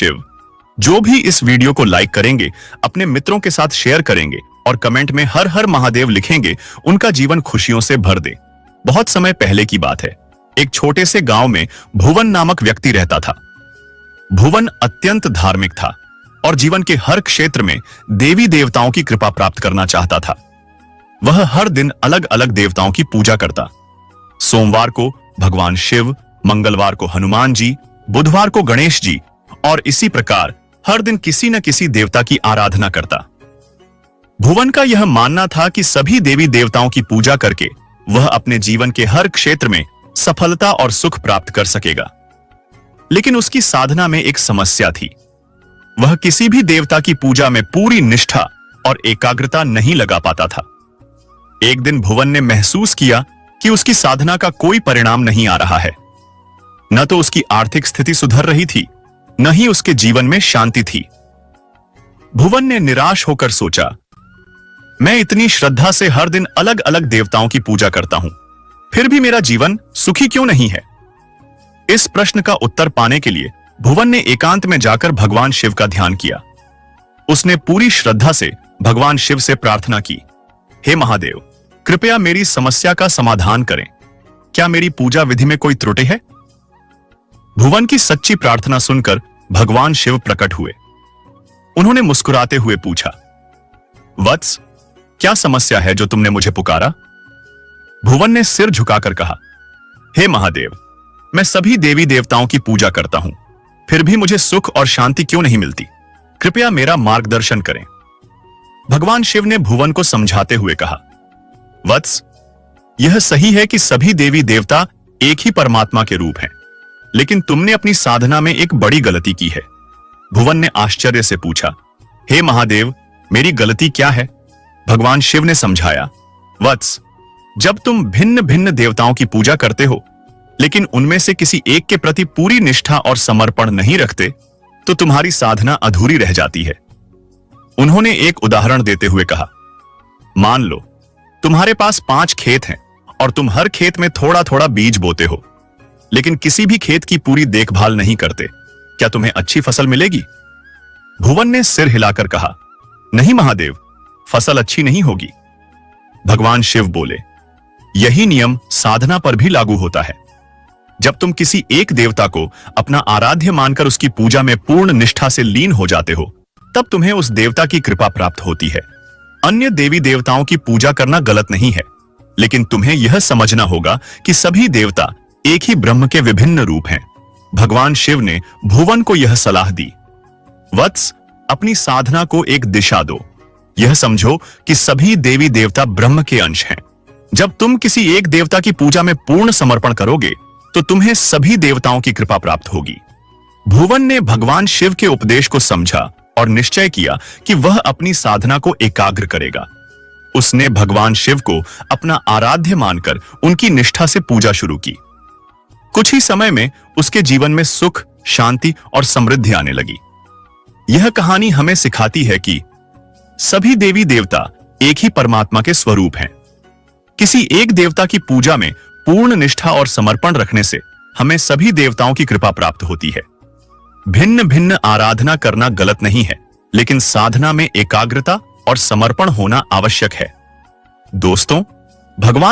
शिव। जो भी इस वीडियो को लाइक करेंगे, अपने मित्रों के साथ शेयर करेंगे और कमेंट में हर हर महादेव लिखेंगे, उनका जीवन खुशियों से भर दे। बहुत समय पहले की बात है। एक छोटे से गांव में भुवन नामक व्यक्ति रहता था। भुवन अत्यंत धार्मिक था और जीवन के हर क्षेत्र में देवी देवताओं की कृपा प्राप्त करना चाहता था। वह हर दिन अलग अलग देवताओं की पूजा करता। सोमवार को भगवान शिव, मंगलवार को हनुमान जी, बुधवार को गणेश जी और इसी प्रकार हर दिन किसी न किसी देवता की आराधना करता। भुवन का यह मानना था कि सभी देवी देवताओं की पूजा करके वह अपने जीवन के हर क्षेत्र में सफलता और सुख प्राप्त कर सकेगा। लेकिन उसकी साधना में एक समस्या थी। वह किसी भी देवता की पूजा में पूरी निष्ठा और एकाग्रता नहीं लगा पाता था। एक दिन भुवन ने महसूस किया कि उसकी साधना का कोई परिणाम नहीं आ रहा है। न तो उसकी आर्थिक स्थिति सुधर रही थी, न ही उसके जीवन में शांति थी। भुवन ने निराश होकर सोचा, मैं इतनी श्रद्धा से हर दिन अलग अलग देवताओं की पूजा करता हूं, फिर भी मेरा जीवन सुखी क्यों नहीं है? इस प्रश्न का उत्तर पाने के लिए भुवन ने एकांत में जाकर भगवान शिव का ध्यान किया। उसने पूरी श्रद्धा से भगवान शिव से प्रार्थना की, हे महादेव, कृपया मेरी समस्या का समाधान करें। क्या मेरी पूजा विधि में कोई त्रुटि है? भुवन की सच्ची प्रार्थना सुनकर भगवान शिव प्रकट हुए। उन्होंने मुस्कुराते हुए पूछा, वत्स, क्या समस्या है जो तुमने मुझे पुकारा? भुवन ने सिर झुकाकर कहा, हे महादेव, मैं सभी देवी देवताओं की पूजा करता हूं, फिर भी मुझे सुख और शांति क्यों नहीं मिलती? कृपया मेरा मार्गदर्शन करें। भगवान शिव ने भुवन को समझाते हुए कहा, वत्स, यह सही है कि सभी देवी देवता एक ही परमात्मा के रूप हैं, लेकिन तुमने अपनी साधना में एक बड़ी गलती की है। भुवन ने आश्चर्य से पूछा, हे महादेव, मेरी गलती क्या है? भगवान शिव ने समझाया, वत्स, जब तुम भिन्न भिन्न देवताओं की पूजा करते हो, लेकिन उनमें से किसी एक के प्रति पूरी निष्ठा और समर्पण नहीं रखते, तो तुम्हारी साधना अधूरी रह जाती है। उन्होंने एक उदाहरण देते हुए कहा, मान लो तुम्हारे पास 5 खेत हैं और तुम हर खेत में थोड़ा थोड़ा बीज बोते हो, लेकिन किसी भी खेत की पूरी देखभाल नहीं करते, क्या तुम्हें अच्छी फसल मिलेगी? भुवन ने सिर हिलाकर कहा, नहीं महादेव, फसल अच्छी नहीं होगी। भगवान शिव बोले, यही नियम साधना पर भी लागू होता है। जब तुम किसी एक देवता को अपना आराध्य मानकर उसकी पूजा में पूर्ण निष्ठा से लीन हो जाते हो, तब तुम्हें उस देवता की कृपा प्राप्त होती है। अन्य देवी देवताओं की पूजा करना गलत नहीं है, लेकिन तुम्हें यह समझना होगा कि सभी देवता एक ही ब्रह्म के विभिन्न रूप हैं। भगवान शिव ने भुवन को यह सलाह दी, वत्स, अपनी साधना को एक दिशा दो। यह समझो कि सभी देवी देवता ब्रह्म के अंश हैं। जब तुम किसी एक देवता की पूजा में पूर्ण समर्पण करोगे, तो तुम्हें सभी देवताओं की कृपा प्राप्त होगी। भुवन ने भगवान शिव के उपदेश को समझा और निश्चय किया कि वह अपनी साधना को एकाग्र करेगा। उसने भगवान शिव को अपना आराध्य मानकर उनकी निष्ठा से पूजा शुरू की। कुछ ही समय में उसके जीवन में सुख, शांति और समृद्धि आने लगी। यह कहानी हमें सिखाती है कि सभी देवी देवता एक ही परमात्मा के स्वरूप हैं। किसी एक देवता की पूजा में पूर्ण निष्ठा और समर्पण रखने से हमें सभी देवताओं की कृपा प्राप्त होती है। भिन्न भिन्न आराधना करना गलत नहीं है, लेकिन साधना में एकाग्रता और समर्पण होना आवश्यक है। दोस्तों, भगवान